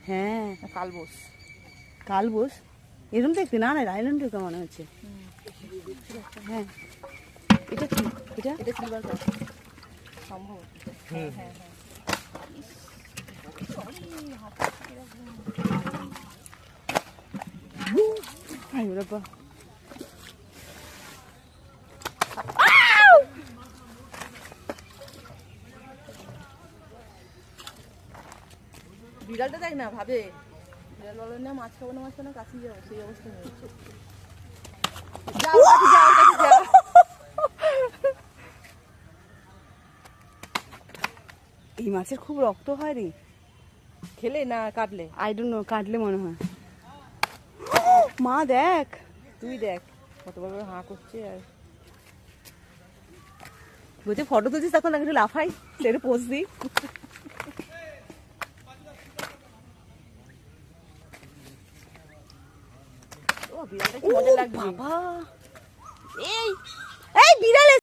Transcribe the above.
হ্যাঁ কালবোস। কালবোস এরকম দেখতে না না আইল্যান্ড ঢোকা মনে হচ্ছে। হ্যাঁ এটা কি এটা এটা সিলভার কাপ সম্ভব। হ্যাঁ হ্যাঁ হ্যাঁ। আই বাবা বিড়ালটা দেখ না ভাবে বিড়াল বলে না মাছ খাবো না মাছ খাবো না কাছে যাবো, সেই অবস্থা হয়েছে। যাও কাছে যাও কাছে যাও। এই মাছের খুব রক্ত হয় রে। খেলে না কাটলে? আই ডোন্ট নো, কাটলে মনে হয়। মা দেখ, তুই দেখ কত বড় বড় হাঁ করছে। আর বলছে ফটো তুলছিস তখন একটু লাফাই সেটা পোজ দিই। ও বিড়ালটা কি মজা লাগবে বাবা এই এই বিড়াল